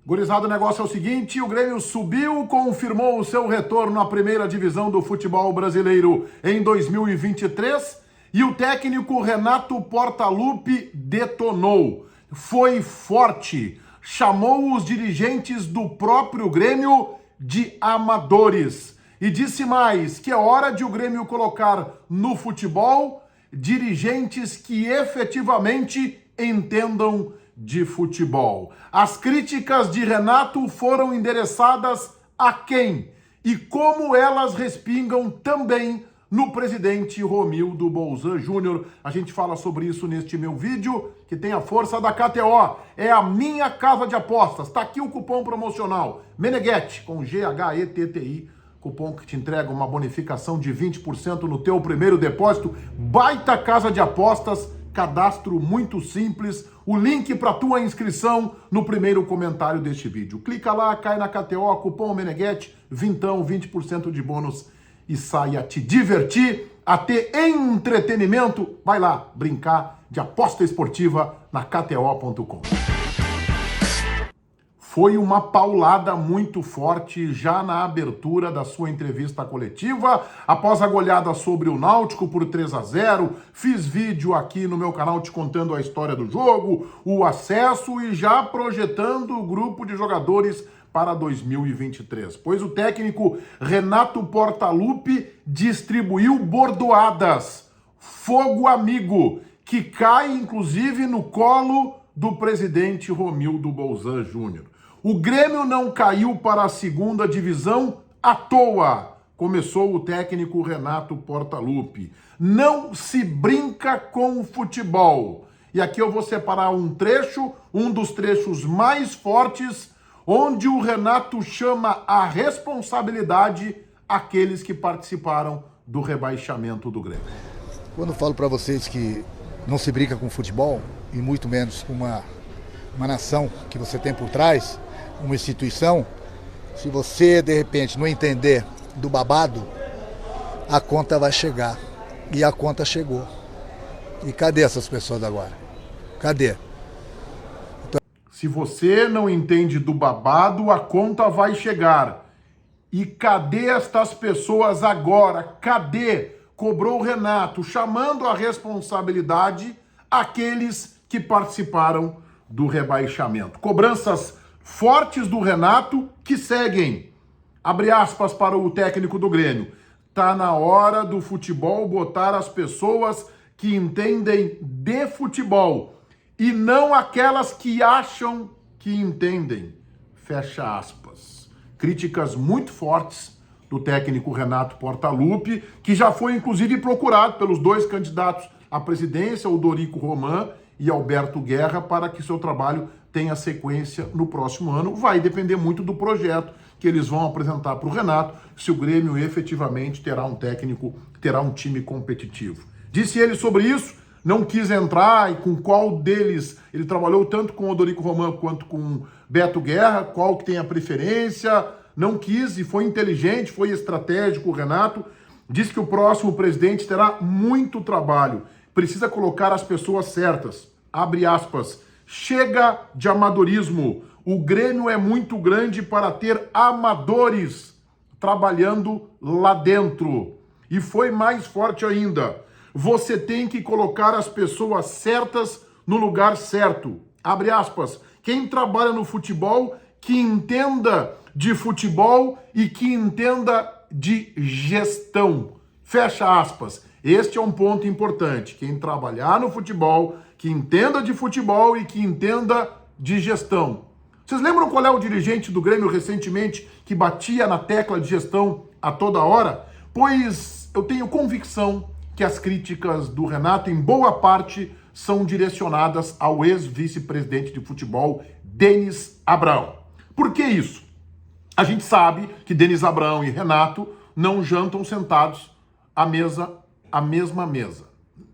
Gurizada, o negócio é o seguinte, o Grêmio subiu, confirmou o seu retorno à primeira divisão do futebol brasileiro em 2023 e o técnico Renato Portaluppi detonou. Foi forte, chamou os dirigentes do próprio Grêmio de amadores e disse mais que é hora de o Grêmio colocar no futebol dirigentes que efetivamente entendam de futebol. As críticas de Renato foram endereçadas a quem e como elas respingam também no presidente Romildo Bolzan Júnior. A gente fala sobre isso neste meu vídeo, que tem a força da KTO. É a minha casa de apostas. Tá aqui o cupom promocional Meneghetti, com G-H-E-T-T-I. Cupom que te entrega uma bonificação de 20% no teu primeiro depósito. Baita casa de apostas, cadastro muito simples. O link para tua inscrição no primeiro comentário deste vídeo. Clica lá, cai na KTO, cupom Meneghetti, 20% de bônus e saia te divertir, a ter entretenimento. Vai lá brincar de aposta esportiva na KTO.com. Foi uma paulada muito forte já na abertura da sua entrevista coletiva, após a goleada sobre o Náutico por 3-0. Fiz vídeo aqui no meu canal te contando a história do jogo, o acesso e já projetando o grupo de jogadores para 2023. Pois o técnico Renato Portaluppi distribuiu bordoadas, fogo amigo, que cai inclusive no colo do presidente Romildo Bolzan Júnior. O Grêmio não caiu para a segunda divisão à toa, começou o técnico Renato Portaluppi. Não se brinca com o futebol. E aqui eu vou separar um trecho, um dos trechos mais fortes, onde o Renato chama a responsabilidade aqueles que participaram do rebaixamento do Grêmio. Quando eu falo para vocês que não se brinca com futebol, e muito menos com uma nação que você tem por trás, uma instituição, se você de repente não entender do babado, a conta vai chegar. E a conta chegou. E cadê essas pessoas agora? Cadê? Se você não entende do babado, a conta vai chegar. E cadê estas pessoas agora? Cadê? Cobrou o Renato, chamando a responsabilidade aqueles que participaram do rebaixamento. Cobranças fortes do Renato que seguem. Abre aspas para o técnico do Grêmio. Tá na hora do futebol botar as pessoas que entendem de futebol e não aquelas que acham que entendem. Fecha aspas. Críticas muito fortes do técnico Renato Portaluppi, que já foi inclusive procurado pelos dois candidatos à presidência, o Dorico Roman e Alberto Guerra, para que seu trabalho tenha sequência no próximo ano. Vai depender muito do projeto que eles vão apresentar para o Renato, se o Grêmio efetivamente terá um técnico, terá um time competitivo. Disse ele sobre isso, não quis entrar e com qual deles ele trabalhou tanto com o Dorico Roman quanto com Beto Guerra, qual que tem a preferência, não quis e foi inteligente, foi estratégico o Renato. Disse que o próximo presidente terá muito trabalho, precisa colocar as pessoas certas. Abre aspas. Chega de amadorismo. O Grêmio é muito grande para ter amadores trabalhando lá dentro. E foi mais forte ainda. Você tem que colocar as pessoas certas no lugar certo. Abre aspas. Quem trabalha no futebol, que entenda de futebol e que entenda de gestão. Fecha aspas. Este é um ponto importante. Quem trabalhar no futebol, que entenda de futebol e que entenda de gestão. Vocês lembram qual é o dirigente do Grêmio recentemente que batia na tecla de gestão a toda hora? Pois eu tenho convicção que as críticas do Renato, em boa parte, são direcionadas ao ex-vice-presidente de futebol, Denis Abraão. Por que isso? A gente sabe que Denis Abraão e Renato não jantam sentados à mesma mesa.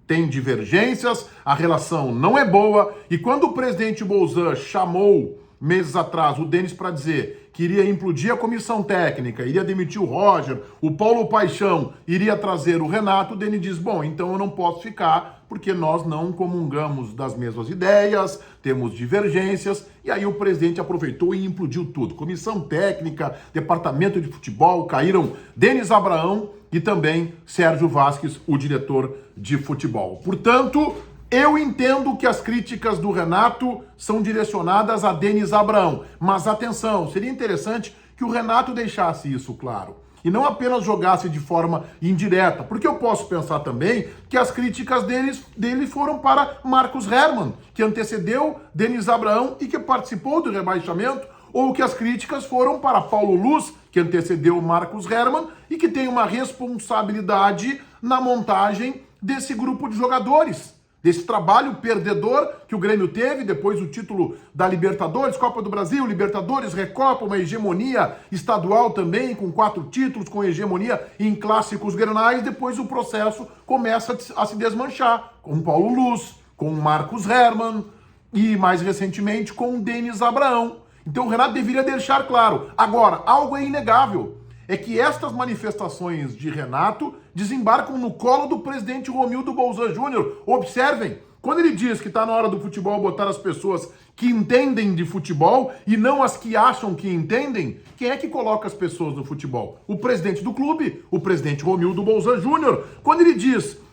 Tem divergências, a relação não é boa, e quando o presidente Bolzan chamou, meses atrás, o Denis para dizer que iria implodir a comissão técnica, iria demitir o Roger, o Paulo Paixão iria trazer o Renato, o Denis diz, bom, então eu não posso ficar, porque nós não comungamos das mesmas ideias, temos divergências, e aí o presidente aproveitou e implodiu tudo. Comissão técnica, departamento de futebol, caíram Denis Abraão e também Sérgio Vasquez, o diretor de futebol. Portanto, eu entendo que as críticas do Renato são direcionadas a Denis Abraão, mas atenção, seria interessante que o Renato deixasse isso claro e não apenas jogasse de forma indireta, porque eu posso pensar também que as críticas dele foram para Marcos Herrmann, que antecedeu Denis Abraão e que participou do rebaixamento, ou que as críticas foram para Paulo Luz, que antecedeu Marcos Herrmann e que tem uma responsabilidade na montagem desse grupo de jogadores, desse trabalho perdedor que o Grêmio teve, depois o título da Libertadores, Copa do Brasil, Libertadores, Recopa, uma hegemonia estadual também, com 4 títulos, com hegemonia em clássicos grenais, depois o processo começa a se desmanchar, com Paulo Luz, com Marcos Herrmann e, mais recentemente, com Denis Abraão. Então o Renato deveria deixar claro. Agora, algo é inegável, é que estas manifestações de Renato desembarcam no colo do presidente Romildo Bolzan Júnior. Observem, quando ele diz que está na hora do futebol botar as pessoas que entendem de futebol e não as que acham que entendem, quem é que coloca as pessoas no futebol? O presidente do clube, o presidente Romildo Bolzan Júnior. Quando ele diz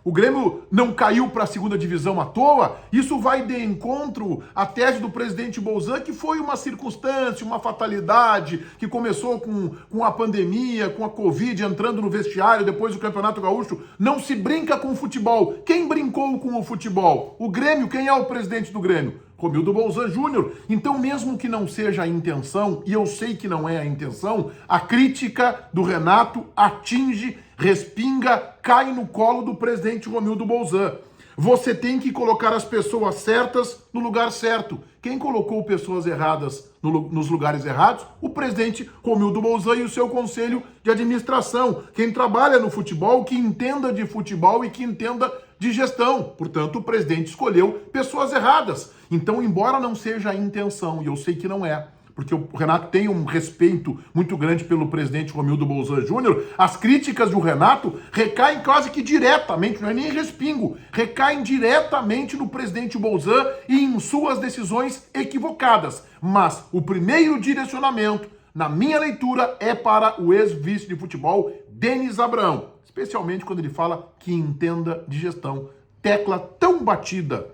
o Grêmio não caiu para a segunda divisão à toa, isso vai de encontro à tese do presidente Bolzan, que foi uma circunstância, uma fatalidade, que começou com a pandemia, com a Covid entrando no vestiário depois do Campeonato Gaúcho. Não se brinca com o futebol. Quem brincou com o futebol? O Grêmio. Quem é o presidente do Grêmio? Romildo Bolzan Júnior. Então, mesmo que não seja a intenção, e eu sei que não é a intenção, a crítica do Renato atinge, respinga, cai no colo do presidente Romildo Bolzan. Você tem que colocar as pessoas certas no lugar certo. Quem colocou pessoas erradas nos lugares errados? O presidente Romildo Bolzan e o seu conselho de administração. Quem trabalha no futebol, que entenda de futebol e que entenda de gestão. Portanto, o presidente escolheu pessoas erradas. Então, embora não seja a intenção, e eu sei que não é, porque o Renato tem um respeito muito grande pelo presidente Romildo Bolzan Júnior, as críticas do Renato recaem quase que diretamente, não é nem respingo, recaem diretamente no presidente Bolzan e em suas decisões equivocadas. Mas o primeiro direcionamento, na minha leitura, é para o ex-vice de futebol, Denis Abraão, especialmente quando ele fala que entenda de gestão. Tecla tão batida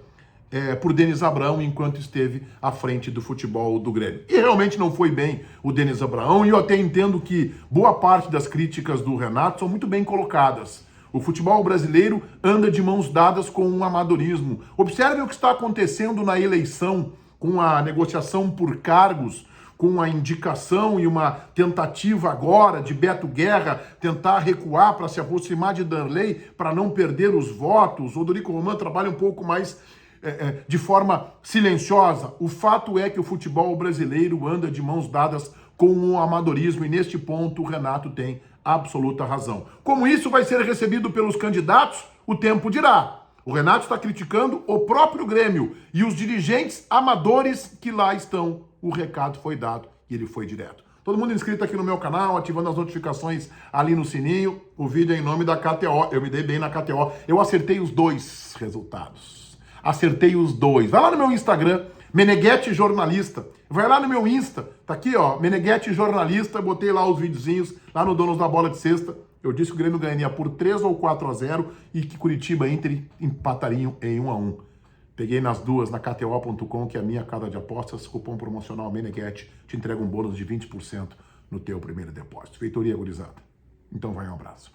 por Denis Abraão enquanto esteve à frente do futebol do Grêmio. E realmente não foi bem o Denis Abraão, e eu até entendo que boa parte das críticas do Renato são muito bem colocadas. O futebol brasileiro anda de mãos dadas com o amadorismo. Observem o que está acontecendo na eleição, com a negociação por cargos, com a indicação e uma tentativa agora de Beto Guerra tentar recuar para se aproximar de Danley para não perder os votos. O Odorico Roman trabalha um pouco mais de forma silenciosa. O fato é que o futebol brasileiro anda de mãos dadas com o amadorismo e neste ponto o Renato tem absoluta razão. Como isso vai ser recebido pelos candidatos, o tempo dirá. O Renato está criticando o próprio Grêmio e os dirigentes amadores que lá estão. O recado foi dado e ele foi direto. Todo mundo inscrito aqui no meu canal, ativando as notificações ali no sininho. O vídeo é em nome da KTO. Eu me dei bem na KTO. Eu acertei os 2 resultados. Acertei os 2. Vai lá no meu Instagram, Meneghetti Jornalista. Vai lá no meu Insta. Tá aqui, ó, Meneghetti Jornalista. Botei lá os videozinhos, lá no Donos da Bola de Sexta. Eu disse que o Grêmio ganharia por 3 ou 4-0 e que Curitiba e Inter empatariam em 1-1. Peguei nas duas na KTO.com, que é a minha casa de apostas. Cupom promocional Meneghetti te entrega um bônus de 20% no teu primeiro depósito. Feitoria gurizada. Então vai, um abraço.